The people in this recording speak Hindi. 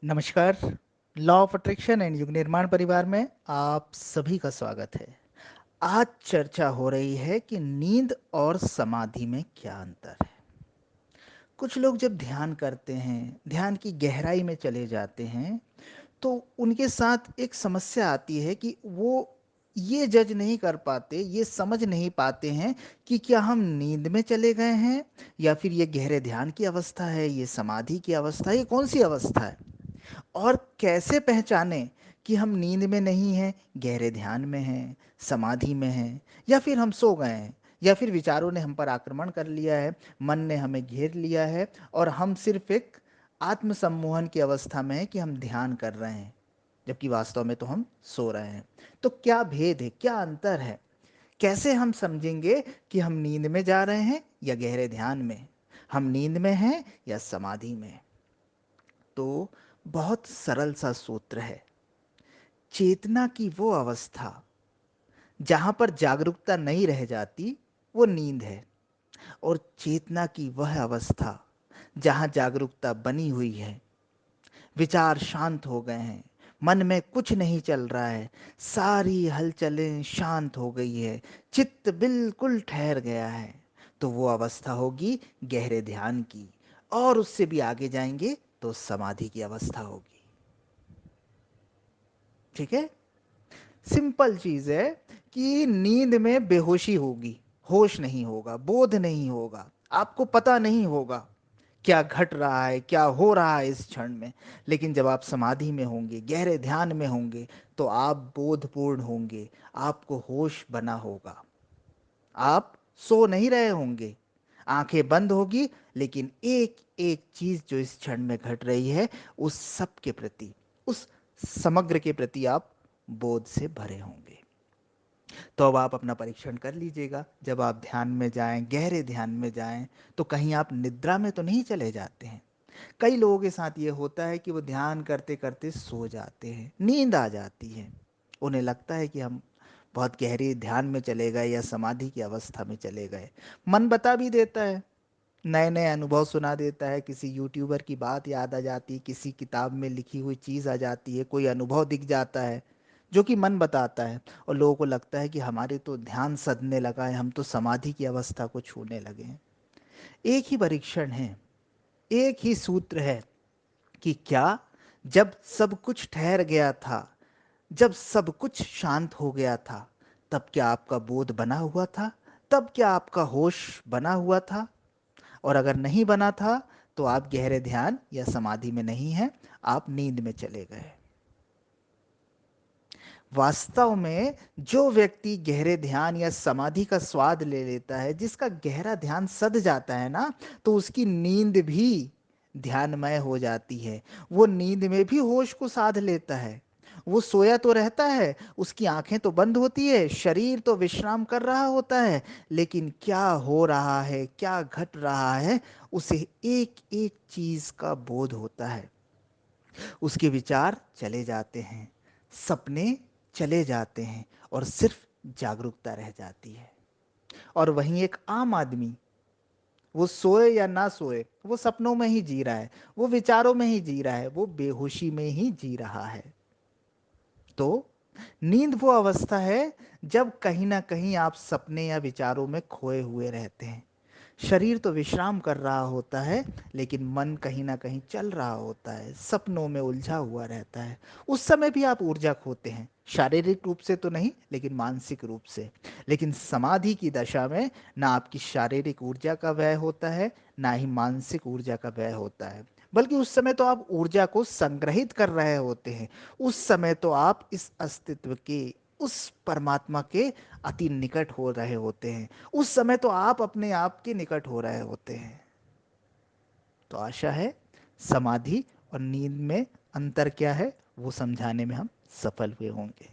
नमस्कार। लॉ ऑफ अट्रैक्शन एंड युग निर्माण परिवार में आप सभी का स्वागत है। आज चर्चा हो रही है कि नींद और समाधि में क्या अंतर है। कुछ लोग जब ध्यान करते हैं, ध्यान की गहराई में चले जाते हैं, तो उनके साथ एक समस्या आती है कि वो ये जज नहीं कर पाते, ये समझ नहीं पाते हैं कि क्या हम नींद में चले गए हैं या फिर ये गहरे ध्यान की अवस्था है, ये समाधि की अवस्था है, ये कौन सी अवस्था है। और कैसे पहचानें कि हम नींद में नहीं हैं, गहरे ध्यान में हैं, समाधि में हैं, या फिर हम सो गए हैं, या फिर विचारों ने हम पर आक्रमण कर लिया है, मन ने हमें घेर लिया है और हम सिर्फ एक आत्मसम्मोहन की अवस्था में हैं कि हम ध्यान कर रहे हैं, जबकि वास्तव में तो हम सो रहे हैं। तो क्या भेद है, क्या अंतर है? कैसे हम समझेंगे कि हम नींद में जा रहे हैं या गहरे ध्यान में, हम नींद में हैं या समाधि में? तो बहुत सरल सा सूत्र है। चेतना की वो अवस्था जहां पर जागरूकता नहीं रह जाती, वो नींद है। और चेतना की वह अवस्था जहां जागरूकता बनी हुई है, विचार शांत हो गए हैं, मन में कुछ नहीं चल रहा है, सारी हलचलें शांत हो गई है, चित्त बिल्कुल ठहर गया है, तो वो अवस्था होगी गहरे ध्यान की। और उससे भी आगे जाएंगे तो समाधि की अवस्था होगी। ठीक है। सिंपल चीज है कि नींद में बेहोशी होगी, होश नहीं होगा, बोध नहीं होगा, आपको पता नहीं होगा क्या घट रहा है, क्या हो रहा है इस क्षण में। लेकिन जब आप समाधि में होंगे, गहरे ध्यान में होंगे, तो आप बोधपूर्ण होंगे, आपको होश बना होगा। आप सो नहीं रहे होंगे, आंखें बंद होगी, लेकिन एक एक चीज जो इस क्षण में घट रही है, उस सब के प्रति, उस समग्र के प्रति आप बोध से भरे होंगे। तो अब आप अपना परीक्षण कर लीजिएगा। जब आप ध्यान में जाएं, गहरे ध्यान में जाएं, तो कहीं आप निद्रा में तो नहीं चले जाते हैं। कई लोगों के साथ ये होता है कि वो ध्यान करते करते सो जाते हैं, नींद आ जाती है। उन्हें लगता है कि हम बहुत गहरे ध्यान में चले गए या समाधि की अवस्था में चले गए। मन बता भी देता है, नए नए अनुभव सुना देता है, किसी यूट्यूबर की बात याद आ जाती है, किसी किताब में लिखी हुई चीज़ आ जाती है, कोई अनुभव दिख जाता है जो कि मन बताता है। और लोगों को लगता है कि हमारे तो ध्यान सधने लगा है, हम तो समाधि की अवस्था को छूने लगे हैं। एक ही परीक्षण है, एक ही सूत्र है कि क्या जब सब कुछ ठहर गया था, जब सब कुछ शांत हो गया था, तब क्या आपका बोध बना हुआ था, तब क्या आपका होश बना हुआ था? और अगर नहीं बना था, तो आप गहरे ध्यान या समाधि में नहीं हैं, आप नींद में चले गए। वास्तव में जो व्यक्ति गहरे ध्यान या समाधि का स्वाद ले लेता है, जिसका गहरा ध्यान सध जाता है ना, तो उसकी नींद भी ध्यानमय हो जाती है। वो नींद में भी होश को साध लेता है। वो सोया तो रहता है, उसकी आंखें तो बंद होती है, शरीर तो विश्राम कर रहा होता है, लेकिन क्या हो रहा है, क्या घट रहा है, उसे एक एक चीज का बोध होता है। उसके विचार चले जाते हैं, सपने चले जाते हैं, और सिर्फ जागरूकता रह जाती है। और वहीं एक आम आदमी, वो सोए या ना सोए, वो सपनों में ही जी रहा है, वो विचारों में ही जी रहा है, वो बेहोशी में ही जी रहा है। तो नींद वो अवस्था है जब कहीं ना कहीं आप सपने या विचारों में खोए हुए रहते हैं। शरीर तो विश्राम कर रहा होता है, लेकिन मन कहीं ना कहीं चल रहा होता है, सपनों में उलझा हुआ रहता है। उस समय भी आप ऊर्जा खोते हैं, शारीरिक रूप से तो नहीं, लेकिन मानसिक रूप से। लेकिन समाधि की दशा में ना आपकी शारीरिक ऊर्जा का व्यय होता है, ना ही मानसिक ऊर्जा का व्यय होता है, बल्कि उस समय तो आप ऊर्जा को संग्रहित कर रहे होते हैं। उस समय तो आप इस अस्तित्व के, उस परमात्मा के अति निकट हो रहे होते हैं। उस समय तो आप अपने आप के निकट हो रहे होते हैं। तो आशा है समाधि और नींद में अंतर क्या है, वो समझाने में हम सफल हुए होंगे।